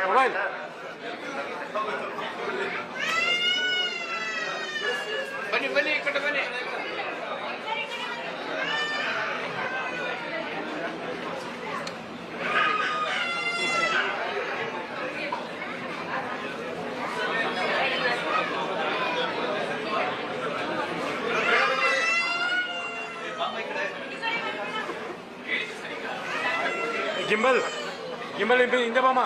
Mobile ಬನ್ನಿ ಬನ್ನಿ ಈ ಕಡೆ ಬನ್ನಿ. ಗಿಂಬಲ್ ಗಿಂಬಲ್ ಹಿಂದೆ ಬಾಮ.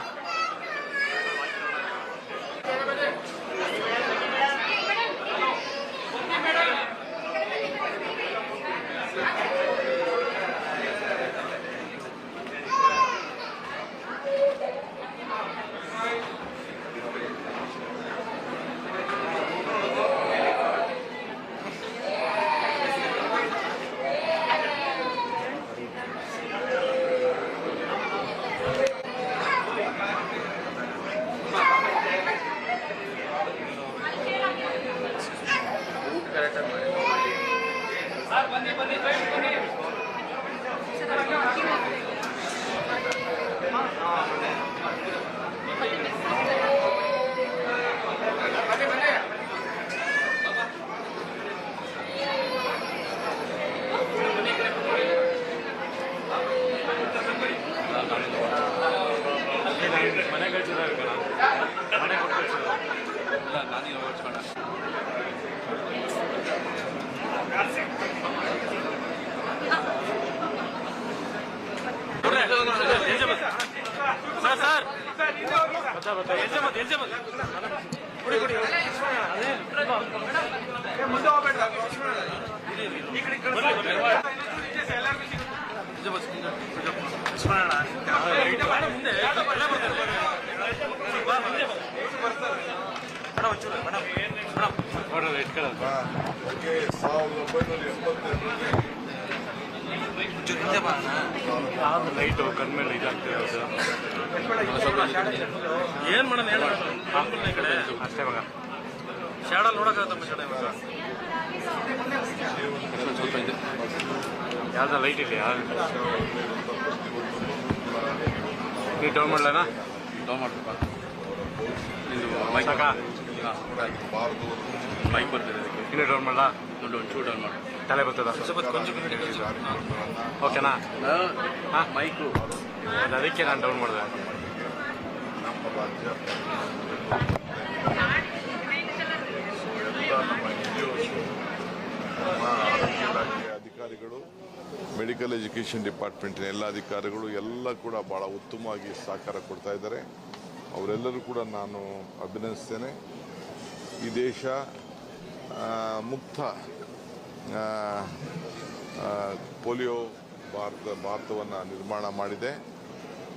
ಬನ್ನಿ ಬನ್ನಿ ಬನ್ನಿ. ಮನೆ ಕಳ್ಸಿದಾರೆ ಮನೆ ಕೊಟ್ಟು ಕಳ್ಸಿದಾರೆ. ಇಲ್ಲ ನಾನು ಯೋಚಿಸೋಣ. ಮುಂದೆ ಹೋಗ್ಬೇಡ. ಲೈಟು ಕಣ್ಮೇಲೆ ಇದಾಗ್ತದೆ. ಏನ್ ಮಾಡೋಣ ಹೇಳ ಈ ಕಡೆ ಅಷ್ಟೇ ಮಗ. ಶಾಡಲ್ಲಿ ನೋಡೋಕ್ಕಾಗತ್ತಮ್ಮ ಶಾಡ ಸ್ವಲ್ಪ ಇದೆ. ಯಾವ್ದು ಲೈಟ್ ಇಲ್ಲ ನೀ ಡೌನ್ ಮಾಡ್ಲನಾ? ಡೌನ್ ಮಾಡ್ಬೇಕು. ಇದು ಮೈಕ್ ಮೈಕ್ ಬರ್ತಿದೆ ಅದಕ್ಕೆ. ಇನ್ನೂ ಡೌನ್ ಮಾಡಲಾ? ಒಂಚೂರು ಡೌನ್ ಮಾಡಿ. ತಲೆ ಬರ್ತದ ಸ್ವಲ್ಪ ಕೊಂಚ ಓಕೆನಾ? ಹಾಂ ಮೈಕು ಅದಕ್ಕೆ ನಾನು ಡೌನ್ ಮಾಡಿದೆ. ನಮ್ಮ ರಾಜ್ಯ ನಮ್ಮ NGOs, ನಮ್ಮ ಆರೋಗ್ಯ ಇಲಾಖೆ ಅಧಿಕಾರಿಗಳು, ಮೆಡಿಕಲ್ ಎಜುಕೇಷನ್ ಡಿಪಾರ್ಟ್ಮೆಂಟಿನ ಎಲ್ಲ ಅಧಿಕಾರಿಗಳು ಎಲ್ಲ ಕೂಡ ಭಾಳ ಉತ್ತಮವಾಗಿ ಸಹಕಾರ ಕೊಡ್ತಾ ಇದ್ದಾರೆ. ಅವರೆಲ್ಲರೂ ಕೂಡ ನಾನು ಅಭಿನಂದಿಸ್ತೇನೆ. ಈ ದೇಶ ಮುಕ್ತ ಪೋಲಿಯೋ ಭಾರತವನ್ನು ನಿರ್ಮಾಣ ಮಾಡಿದೆ.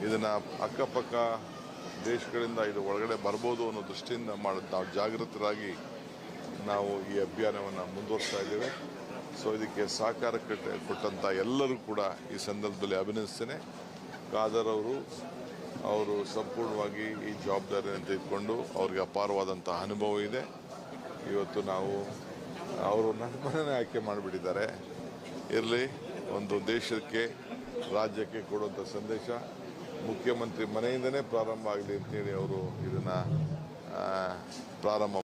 ಇದನ್ನು ಅಕ್ಕಪಕ್ಕ ದೇಶಗಳಿಂದ ಇದು ಒಳಗಡೆ ಬರ್ಬೋದು ಅನ್ನೋ ದೃಷ್ಟಿಯಿಂದ ನಾವು ಜಾಗೃತರಾಗಿ ನಾವು ಈ ಅಭಿಯಾನವನ್ನು ಮುಂದುವರಿಸ್ತಾ ಇದ್ದೇವೆ. ಸೊ ಇದಕ್ಕೆ ಸಹಕಾರ ಕೊಟ್ಟಂಥ ಎಲ್ಲರೂ ಕೂಡ ಈ ಸಂದರ್ಭದಲ್ಲಿ ಅಭಿನಂದಿಸ್ತೇನೆ. ಖಾದರ್ ಅವರು ಸಂಪೂರ್ಣವಾಗಿ ಈ ಜವಾಬ್ದಾರಿಯನ್ನು ತೆಗೆದುಕೊಂಡು ಅವ್ರಿಗೆ ಅಪಾರವಾದಂಥ ಅನುಭವ ಇದೆ. ಇವತ್ತು ನಾವು ಅವರು ನನ್ನ ಮನೆಯೇ ಆಯ್ಕೆ ಮಾಡಿಬಿಟ್ಟಿದ್ದಾರೆ. ಇರಲಿ, ಒಂದು ದೇಶಕ್ಕೆ ರಾಜ್ಯಕ್ಕೆ ಕೊಡುವಂಥ ಸಂದೇಶ ಮುಖ್ಯಮಂತ್ರಿ ಮನೆಯಿಂದನೇ ಪ್ರಾರಂಭ ಆಗಲಿ ಅಂತೇಳಿ ಅವರು ಇದನ್ನು ಪ್ರಾರಂಭ